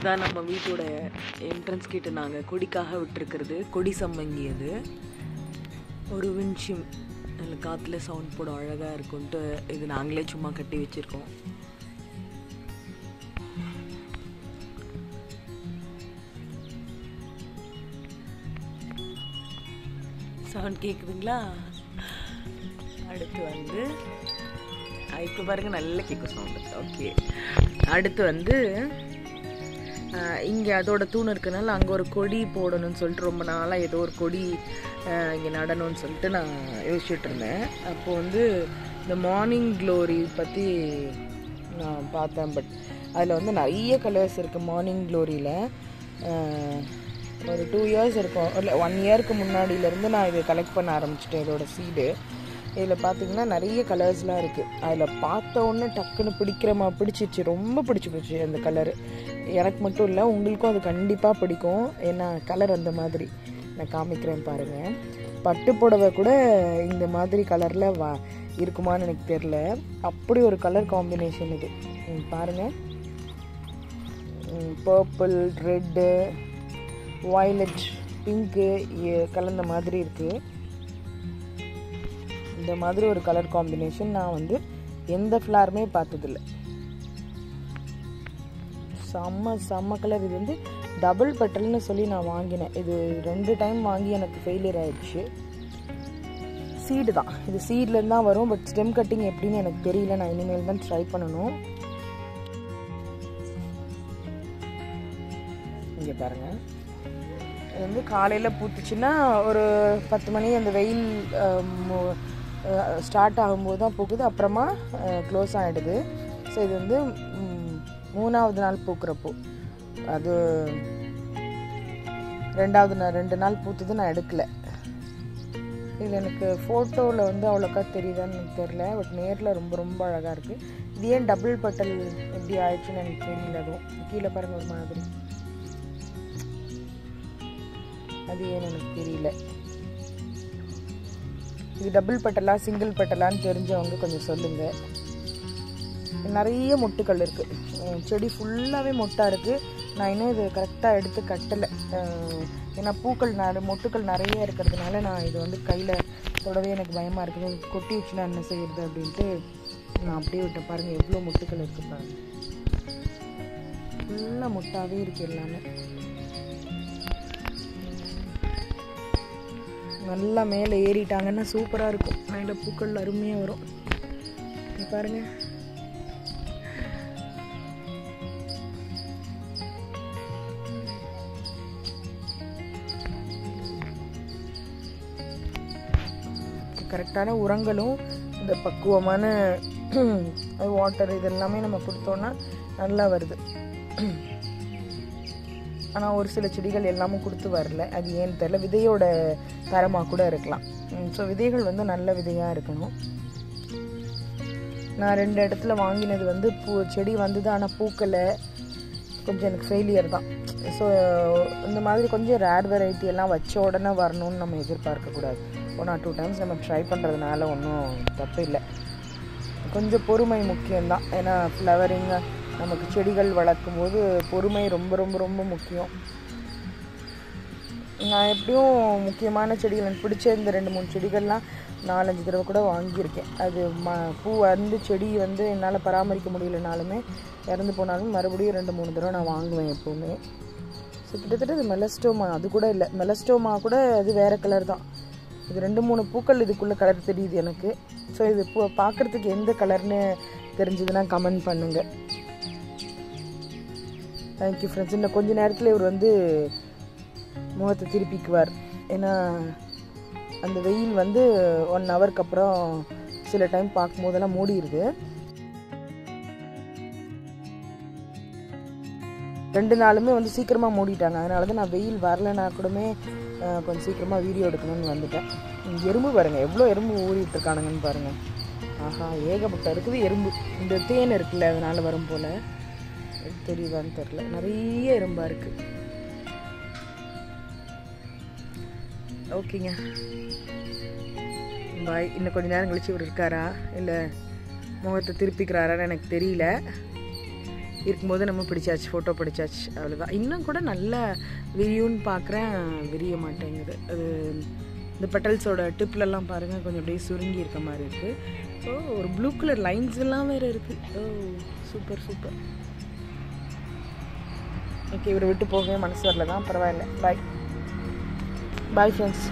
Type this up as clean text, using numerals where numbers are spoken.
இதுதான் நம்ம வீட்டோட என்ட்ரன்ஸ் கிட்ட நாங்கள் கொடிக்காக விட்டுருக்கிறது. கொடி சம்மங்கி. அது ஒரு வின்ஷிம் அதில் காற்றுல சவுண்ட் போட அழகாக இருக்குன்ட்டு இது நாங்களே சும்மா கட்டி வச்சுருக்கோம். சவுண்ட் கேட்குதுங்களா? அடுத்து வந்து இப்போ பாருங்கள், நல்ல கேட்கும் சவுண்டு. ஓகே, அடுத்து வந்து இங்கே அதோட தூண் இருக்கிறனால அங்கே ஒரு கொடி போடணும்னு சொல்லிட்டு ரொம்ப நாளாக ஏதோ ஒரு கொடி இங்கே நடணும்னு சொல்லிட்டு நான் யோசிச்சுட்டு இருந்தேன். அப்போது வந்து இந்த மார்னிங் க்ளோரி பற்றி நான் பார்த்தேன். பட் அதில் வந்து நிறைய கலர்ஸ் இருக்குது. மார்னிங் க்ளோரியில் ஒரு 2 years இருக்கும், இல்லை 1 yearக்கு முன்னாடியிலேருந்து நான் இதை கலெக்ட் பண்ண ஆரம்பிச்சிட்டேன். இதோட சீடு இதில் பார்த்திங்கன்னா நிறைய கலர்ஸ்லாம் இருக்குது. அதில் பார்த்த உடனே டக்குன்னு பிடிச்சிருச்சு, ரொம்ப பிடிச்சி போச்சு அந்த கலரு. எனக்கு மட்டும் இல்லை, உங்களுக்கும் அது கண்டிப்பாக பிடிக்கும். ஏன்னா கலர் அந்த மாதிரி. நான் காமிக்கிறேன் பாருங்கள். பட்டு புடவை கூட இந்த மாதிரி கலரில் இருக்குமான்னு எனக்கு தெரில. அப்படி ஒரு கலர் காம்பினேஷன் இது. பாருங்கள், பர்பிள், ரெட்டு, வயலட், பிங்க்கு கலந்த மாதிரி இருக்குது. இந்த மாதிரி ஒரு கலர் காம்பினேஷன் நான் வந்து எந்த ஃப்ளாருமே பார்த்ததில்ல. செம்ம கலர். இது வந்து டபுள் பெட்டல்னு சொல்லி நான் வாங்கினேன். இது 2 டைம் வாங்கி எனக்கு ஃபெயிலியர் ஆயிடுச்சு. சீடு தான் இது, சீட்லேருந்து தான் வரும். பட் ஸ்டெம் கட்டிங் எப்படின்னு எனக்கு தெரியல. நான் இனிமேல் தான் ட்ரை பண்ணணும். இங்கே பாருங்கள், இது வந்து காலையில் பூத்துச்சுன்னா ஒரு 10 மணி அந்த வெயில் ஸ்டார்ட் ஆகும்போது தான் பூக்குது. அப்புறமா க்ளோஸ் ஆகிடுது. ஸோ இது வந்து 3ஆவது நாள் பூக்கிறப்போ, அது 2 நாள் பூத்துது. நான் எடுக்கலை. இதில் எனக்கு ஃபோட்டோவில் வந்து அவ்வளோக்கா தெரியுதான்னு எனக்கு தெரில. பட் நேரில் ரொம்ப ரொம்ப அழகாக இருக்குது. இது ஏன் டபுள் பட்டல் எப்படி ஆயிடுச்சுன்னு எனக்கு தெரியல. அதுவும் கீழே பாருங்கள் ஒரு மாதிரி, அது ஏன்னு எனக்கு தெரியல. இது டபுள் பட்டலா சிங்கிள் பட்டலான்னு தெரிஞ்சவங்க கொஞ்சம் சொல்லுங்கள். நிறைய மொட்டுக்கள் இருக்குது. செடி ஃபுல்லாகவே மொட்டாக இருக்குது. நான் இன்னும் இது கரெக்டாக எடுத்து கட்டலை. ஏன்னா மொட்டுக்கள் நிறைய இருக்கிறதுனால நான் இது வந்து கையில் தொடவே எனக்கு பயமாக இருக்குது. கொட்டி வச்சுன்னா என்ன செய்யறது அப்படின்ட்டு நான் அப்படியே விட்டேன். பாருங்கள் எவ்வளோ மொட்டுக்கள் இருக்குது பாருங்கள். ஃபுல்லாக மொட்டாகவே இருக்குது எல்லாமே. நல்லா மேலே ஏறிட்டாங்கன்னா சூப்பராக இருக்கும். மேலே பூக்கள் அருமையாக வரும். பாருங்க, கரெக்டான உரங்களும் இந்த பக்குவமான வாட்டர் இதெல்லாமே நம்ம கொடுத்தோன்னா நல்லா வருது. ஆனால் ஒரு சில செடிகள் எல்லாமும் கொடுத்து வரல. அது ஏன்னு தெரியல. விதையோட தரமாக கூட இருக்கலாம். ஸோ விதைகள் வந்து நல்ல விதையாக இருக்கணும். நான் 2 இடத்துல வாங்கினது வந்து செடி வந்தது, ஆனால் பூக்களை கொஞ்சம் எனக்கு ஃபெயிலியர் தான். ஸோ இந்த மாதிரி கொஞ்சம் ரேர் வெரைட்டி எல்லாம் வச்ச உடனே வரணும்னு நம்ம எதிர்பார்க்கக்கூடாது. 1 or 2 times நம்ம ட்ரை பண்ணுறதுனால ஒன்றும் தப்பு இல்லை. கொஞ்சம் பொறுமை முக்கியம்தான். ஏன்னா ஃப்ளவரிங் நமக்கு செடிகள் வளர்க்கும் போது பொறுமை ரொம்ப ரொம்ப ரொம்ப முக்கியம். நான் எப்படியும் முக்கியமான செடிகள் எனக்கு பிடிச்ச இந்த 2-3 செடிகள்லாம் 4-5 தடவை கூட வாங்கியிருக்கேன். அது பூ வந்து செடி வந்து என்னால் பராமரிக்க முடியலனாலுமே இறந்து போனாலும் மறுபடியும் 2-3 தடவை நான் வாங்குவேன் எப்போவுமே. ஸோ கிட்டத்தட்ட இது மெலஸ்டோமா, அது கூட இல்லை. மெலஸ்டோமா கூட அது வேறு கலர் தான். இது 2-3 பூக்கள் இதுக்குள்ளே கலர் தெரியுது எனக்கு. ஸோ இது பார்க்குறதுக்கு எந்த கலர்னு தெரிஞ்சதுன்னா கமெண்ட் பண்ணுங்கள். Thank you friends. இன்னும் கொஞ்சம் நேரத்தில் இவர் வந்து முகத்தை திருப்பிக்குவார். ஏன்னா அந்த வெயில் வந்து 1 ஹவருக்கு அப்புறம் சில டைம் பார்க்கும்போதெல்லாம் மூடிடுது. 2 நாளுமே வந்து சீக்கிரமாக மூடிட்டாங்க. அதனால தான் நான் வெயில் வரலைன்னா கூடமே கொஞ்சம் சீக்கிரமாக வீடியோ எடுக்கணும்னு வந்துட்டேன். எறும்பு பாருங்கள், எவ்வளோ எறும்பு ஊறிட்டு இருக்கானுங்கன்னு பாருங்கள். ஆஹா, ஏகப்பட்ட இருக்குது எறும்பு. இந்த தேன் இருக்குல்ல, அதனால் வரும் போல். தெரியுதான்னு தெரில, நிறைய எறும்பாக இருக்குது. ஓகேங்க, பாய். இன்னும் கொஞ்சம் நேரம் கழிச்சு இவர் இருக்காரா இல்லை முகத்தை திருப்பிக்கிறாரான்னு எனக்கு தெரியல. இருக்கும்போது நம்ம பிடிச்சாச்சு, ஃபோட்டோ பிடிச்சாச்சு, அவ்வளோதான். இன்னும் கூட நல்ல விரியும்னு பார்க்குறேன், விரிய மாட்டேங்குது. அது இந்த பெட்டல்ஸோட டிப்லெல்லாம் பாருங்கள் கொஞ்சம் அப்படியே சுருங்கி இருக்க மாதிரி இருக்குது. ஸோ ஒரு ப்ளூ கலர் லைன்ஸ் எல்லாம் வேறு இருக்குது. ஓ சூப்பர் சூப்பர். ஓகே, இவரை விட்டு போகவே மனசு வரல தான், பரவாயில்ல. பாய் பாய் ஃப்ரெண்ட்ஸ்.